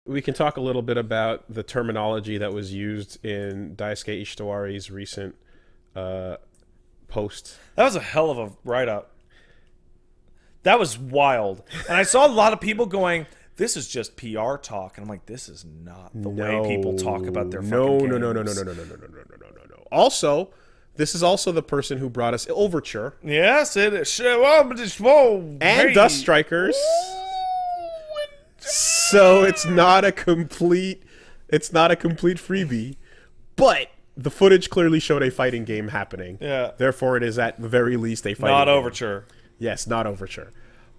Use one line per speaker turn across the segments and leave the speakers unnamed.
we can talk a little bit about the terminology that was used in Daisuke Ishitowari's recent uh, post.
That was a hell of a write-up. That was wild. And I saw a lot of people going, this is just PR talk. And I'm like, this is not the way people talk about their fucking games.
No. Also, this is also the person who brought us Overture.
Yes, it is. And
and Dust Strikers. So it's not a complete freebie, but the footage clearly showed a fighting game happening.
Yeah.
Therefore, it is at the very least a fighting
Not
game.
Overture.
Yes, not Overture.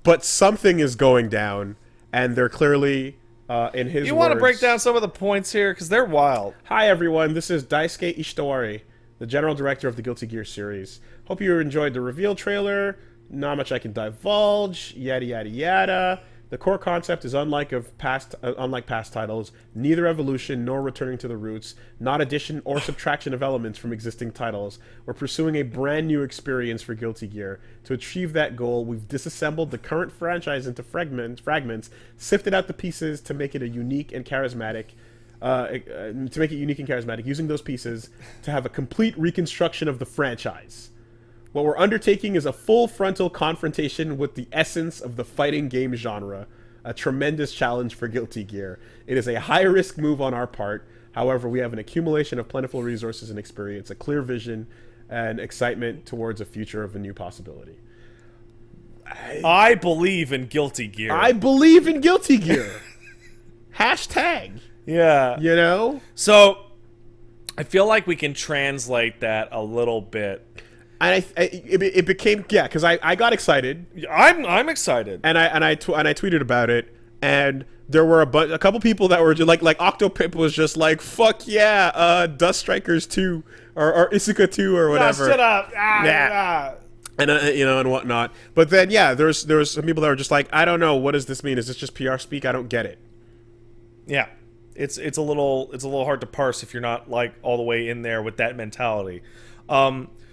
But something is going down, and they're clearly, in his
You want to
words,
break down some of the points here? Because they're wild.
Hi, everyone. This is Daisuke Ishitowari, the general director of the Guilty Gear series. Hope you enjoyed the reveal trailer. Not much I can divulge. Yada, yada, yada. The core concept is unlike past titles, neither evolution nor returning to the roots, not addition or subtraction of elements from existing titles. We're pursuing a brand new experience for Guilty Gear. To achieve that goal, we've disassembled the current franchise into fragments, sifted out the pieces to make it unique and charismatic, using those pieces to have a complete reconstruction of the franchise. What we're undertaking is a full frontal confrontation with the essence of the fighting game genre, a tremendous challenge for Guilty Gear. It is a high-risk move on our part. However, we have an accumulation of plentiful resources and experience, a clear vision, and excitement towards a future of a new possibility.
I believe in Guilty Gear.
I believe in Guilty Gear. Hashtag.
Yeah.
You know?
So, I feel like we can translate that a little bit.
And it became, yeah, because I got excited.
I'm excited.
And I tweeted about it, and there were a couple people that were just like Octopip was just like, fuck yeah, Dust Strikers 2 or Isuka 2 or whatever.
No, shut up.
And and whatnot. But then there was some people that were just like, I don't know, what does this mean? Is this just PR speak? I don't get it.
Yeah. It's a little hard to parse if you're not like all the way in there with that mentality.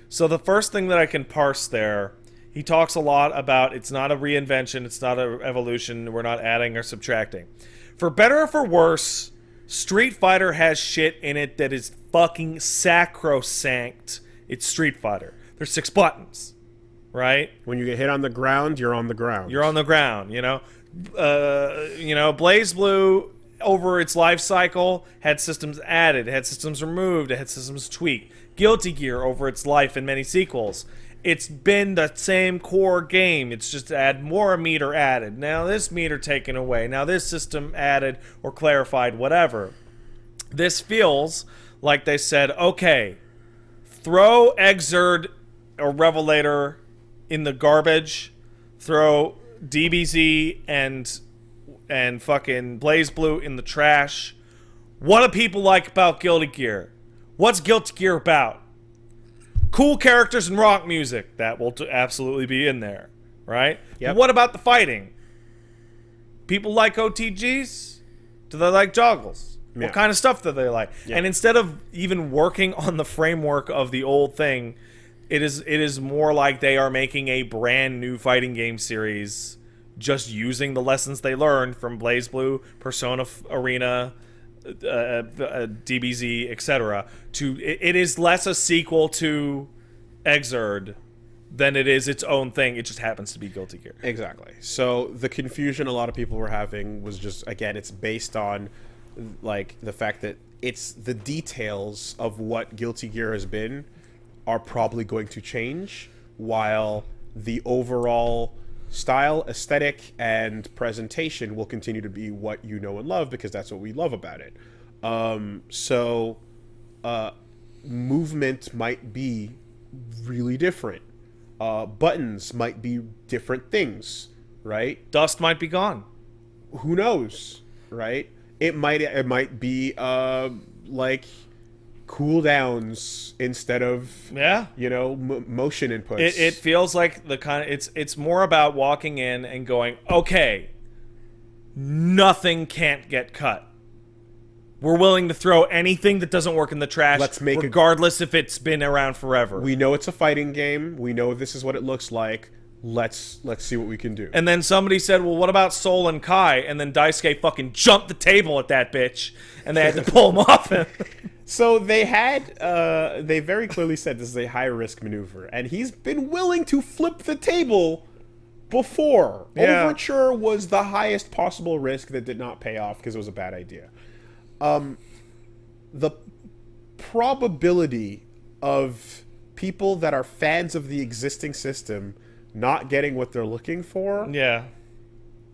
So the first thing that I can parse there, he talks a lot about it's not a reinvention, it's not an evolution, we're not adding or subtracting. For better or for worse, Street Fighter has shit in it that is fucking sacrosanct. It's Street Fighter. There's 6 buttons, right?
When you get hit on the ground, you're on the ground.
You're on the ground, you know? Blaze Blue, over its life cycle, had systems added, had systems removed, it had systems tweaked. Guilty Gear, over its life and many sequels, it's been the same core game. It's just add more meter added. Now this meter taken away. Now this system added or clarified, whatever. This feels like they said, okay, throw Exerd or Revelator in the garbage, throw DBZ and fucking Blaze Blue in the trash. What do people like about Guilty Gear? What's Guilty Gear about? Cool characters and rock music. That will absolutely be in there, right?
Yep.
What about the fighting? People like OTGs? Do they like joggles?
Yeah.
What kind of stuff do they like?
Yeah.
And instead of even working on the framework of the old thing, it is more like they are making a brand new fighting game series, just using the lessons they learned from Blaze Blue, Persona Arena, DBZ, etc. It is less a sequel to Exerd than it is its own thing. It just happens to be Guilty Gear.
Exactly. So the confusion a lot of people were having was just, again, it's based on like the fact that it's the details of what Guilty Gear has been are probably going to change, while the overall style, aesthetic, and presentation will continue to be what you know and love, because that's what we love about it. Movement might be really different. Buttons might be different things, right?
Dust might be gone.
Who knows, right? It might be like cooldowns instead of motion inputs.
It feels like the kind of it's more about walking in and going, okay, nothing can't get cut. We're willing to throw anything that doesn't work in the trash, regardless if it's been around forever.
We know it's a fighting game. We know this is what it looks like. let's see what we can do.
And then somebody said, well, what about Soul and Kai? And then Daisuke fucking jumped the table at that bitch, and they had to pull him off him.
So they very clearly said this is a high-risk maneuver, and he's been willing to flip the table before.
Yeah.
Overture was the highest possible risk that did not pay off because it was a bad idea. The probability of people that are fans of the existing system not getting what they're looking for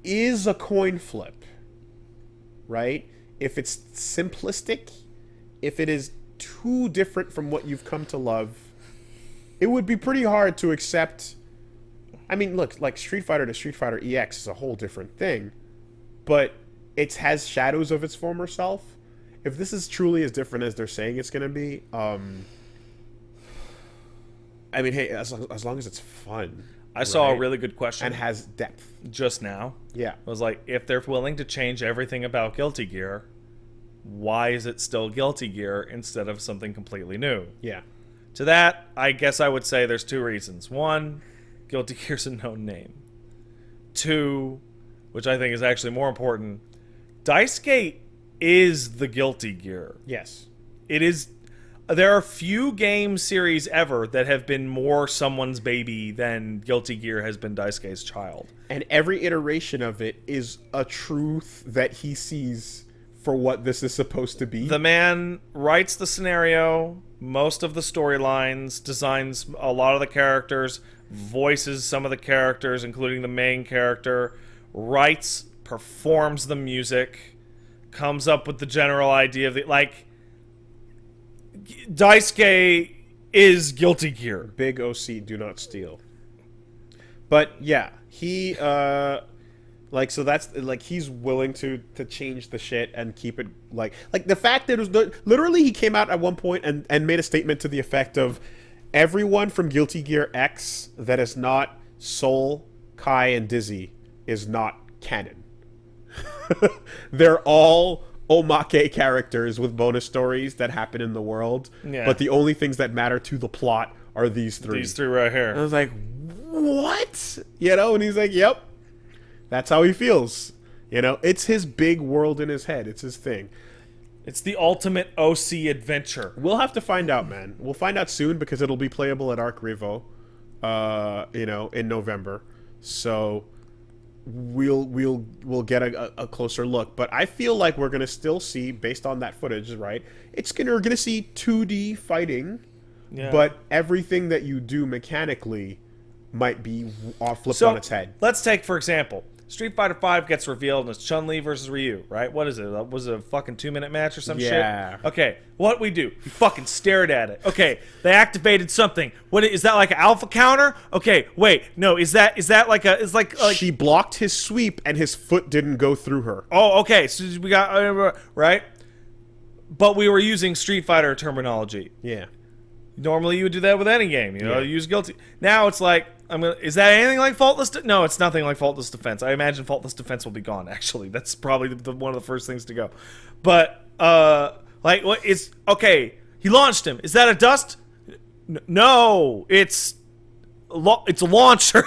is a coin flip, right? If it's simplistic, if it is too different from what you've come to love, it would be pretty hard to accept. I mean, look, like Street Fighter to Street Fighter EX is a whole different thing, but it has shadows of its former self. If this is truly as different as they're saying it's going to be, I mean, hey, as long as it's fun.
I saw a really good question.
And has depth.
Just now.
Yeah.
It was like, if they're willing to change everything about Guilty Gear, why is it still Guilty Gear instead of something completely new?
Yeah.
To that, I guess I would say there's two reasons. One, Guilty Gear's a known name. Two, which I think is actually more important, Daisuke is the Guilty Gear.
Yes.
It is. There are few game series ever that have been more someone's baby than Guilty Gear has been Daisuke's child.
And every iteration of it is a truth that he sees for what this is supposed to be.
The man writes the scenario, most of the storylines, designs a lot of the characters, voices some of the characters, including the main character, writes, performs the music, comes up with the general idea of the, like, Daisuke is Guilty Gear.
Big OC, do not steal. But yeah, he like, so that's like, he's willing to change the shit and keep it like the fact that it was literally, he came out at one point and made a statement to the effect of everyone from Guilty Gear X that is not Soul, Kai, and Dizzy is not canon. They're all omake characters with bonus stories that happen in the world, but the only things that matter to the plot are these three.
These three right here.
And I was like, what? You know, and he's like, yep, that's how he feels. You know, it's his big world in his head. It's his thing.
It's the ultimate OC adventure.
We'll have to find out, man. We'll find out soon because it'll be playable at Arc Revo, you know, in November. So we'll get a closer look, but I feel like we're gonna still see, based on that footage, right? We're gonna see 2D fighting, but everything that you do mechanically might be flipped on its head.
Let's take, for example, Street Fighter V gets revealed and it's Chun-Li versus Ryu, right? What is it? Was it a fucking 2-minute match or some shit? Okay, what we do? We fucking stared at it. Okay, they activated something. What is that, like an alpha counter? Okay, wait, no, is that like a, it's like
she blocked his sweep and his foot didn't go through her.
Oh, okay, so we got, right? But we were using Street Fighter terminology.
Yeah.
Normally you would do that with any game, you know, use Guilty. Now it's like, is that anything like Faultless? No, it's nothing like Faultless Defense. I imagine Faultless Defense will be gone, actually. That's probably one of the first things to go. But, like, what is, okay, he launched him. Is that a dust? No, it's a launcher.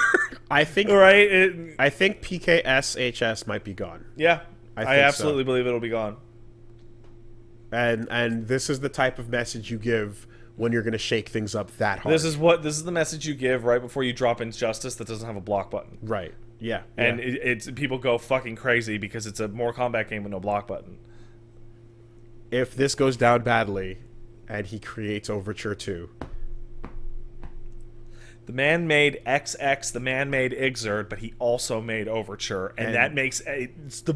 I think,
right?
I think PKSHS might be gone.
Yeah, I absolutely believe it'll be gone.
And this is the type of message you give when you're going to shake things up that hard.
This is the message you give right before you drop Injustice that doesn't have a block button.
Right. Yeah.
And it's people go fucking crazy because it's a Mortal Kombat game with no block button.
If this goes down badly and he creates Overture 2.
The man made XX, the man made Exert, but he also made Overture, and that makes it's the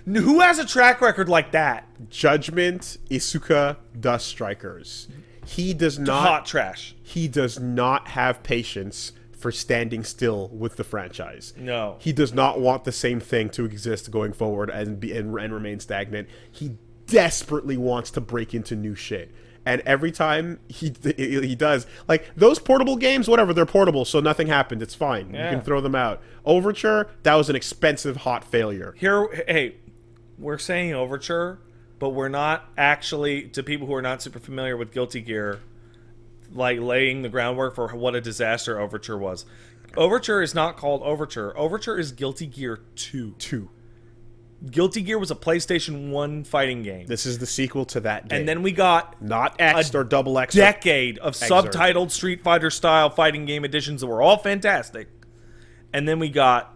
who has a track record like that?
Judgment, Isuka, Dust Strikers. He does not
hot trash.
He does not have patience for standing still with the franchise.
No.
He does not want the same thing to exist going forward and remain stagnant. He desperately wants to break into new shit. And every time he does, like, those portable games, whatever, they're portable, so nothing happened. It's fine. You can throw them out. Overture, that was an expensive, hot failure.
Hey, we're saying Overture, but we're not actually, to people who are not super familiar with Guilty Gear, like, laying the groundwork for what a disaster Overture was. Overture is not called Overture. Overture is Guilty Gear 2.
2.
Guilty Gear was a PlayStation 1 fighting game.
This is the sequel to that game.
And then we got
not X or double X.
decade of
Exert.
subtitled Street Fighter style fighting game editions that were all fantastic. And then we got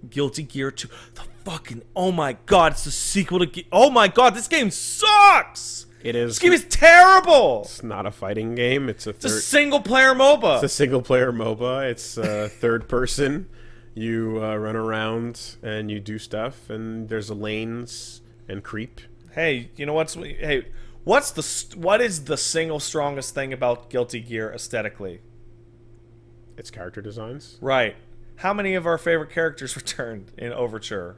Guilty Gear 2. The fucking, oh my god, it's the sequel to oh my god, this game sucks!
It is.
This game is terrible!
It's not a fighting game. It's a
single player MOBA.
It's a single player MOBA. It's third person. You run around and you do stuff, and there's lanes and creep.
Hey, you know what is the single strongest thing about Guilty Gear aesthetically?
It's character designs.
Right. How many of our favorite characters returned in Overture?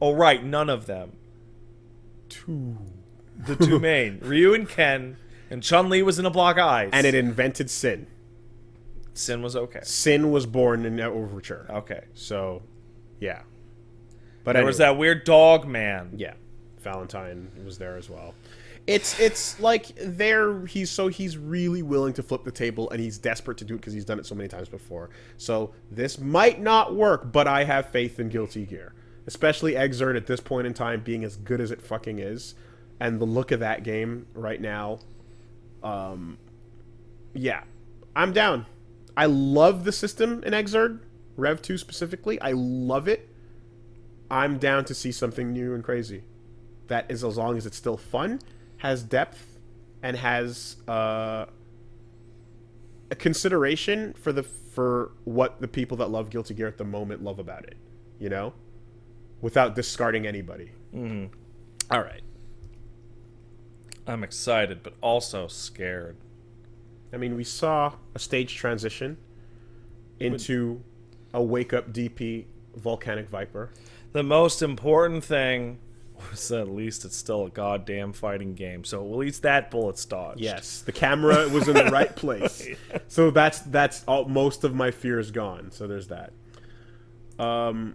Oh, right, none of them.
2.
The 2 main, Ryu and Ken, and Chun-Li was in a block of ice.
And it invented Sin.
Sin was okay.
Sin was born in Overture.
Okay.
So, yeah. But
there was that weird dog man.
Yeah. Valentine was there as well. It's like he's really willing to flip the table, and he's desperate to do it because he's done it so many times before. So this might not work, but I have faith in Guilty Gear. Especially Exert at this point in time being as good as it fucking is. And the look of that game right now, yeah. I'm down. I love the system in Exert, Rev 2 specifically. I love it. I'm down to see something new and crazy. That is as long as it's still fun, has depth, and has a consideration for what the people that love Guilty Gear at the moment love about it, you know, without discarding anybody.
Mm-hmm.
All right.
I'm excited, but also scared.
I mean, we saw a stage transition into a wake-up DP Volcanic Viper.
The most important thing was that at least it's still a goddamn fighting game, so at least that bullet's dodged.
Yes, the camera was in the right place. So that's all, most of my fear is gone. So there's that.
You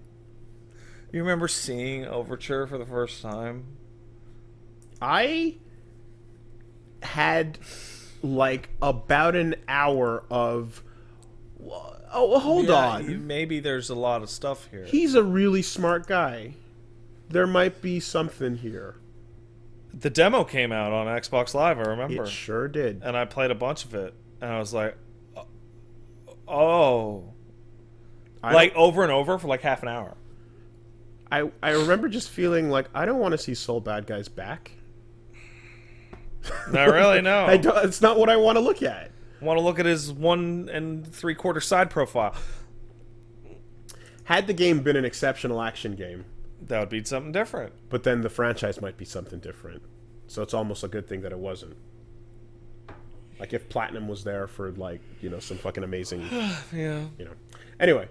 remember seeing Overture for the first time?
I had like about an hour of hold on.
Maybe there's a lot of stuff here.
He's a really smart guy. There might be something here.
The demo came out on Xbox Live, I remember.
It sure did.
And I played a bunch of it, and I was like, oh. Like over and over for like half an hour.
I remember just feeling like I don't want to see Soul Bad Guy's back.
Not really, no.
It's not what I want to look at.
I want to look at his 1 3/4 side profile.
Had the game been an exceptional action game,
that would be something different.
But then the franchise might be something different. So it's almost a good thing that it wasn't. Like if Platinum was there for like, you know, some fucking amazing,
Yeah.
you know. Anyway,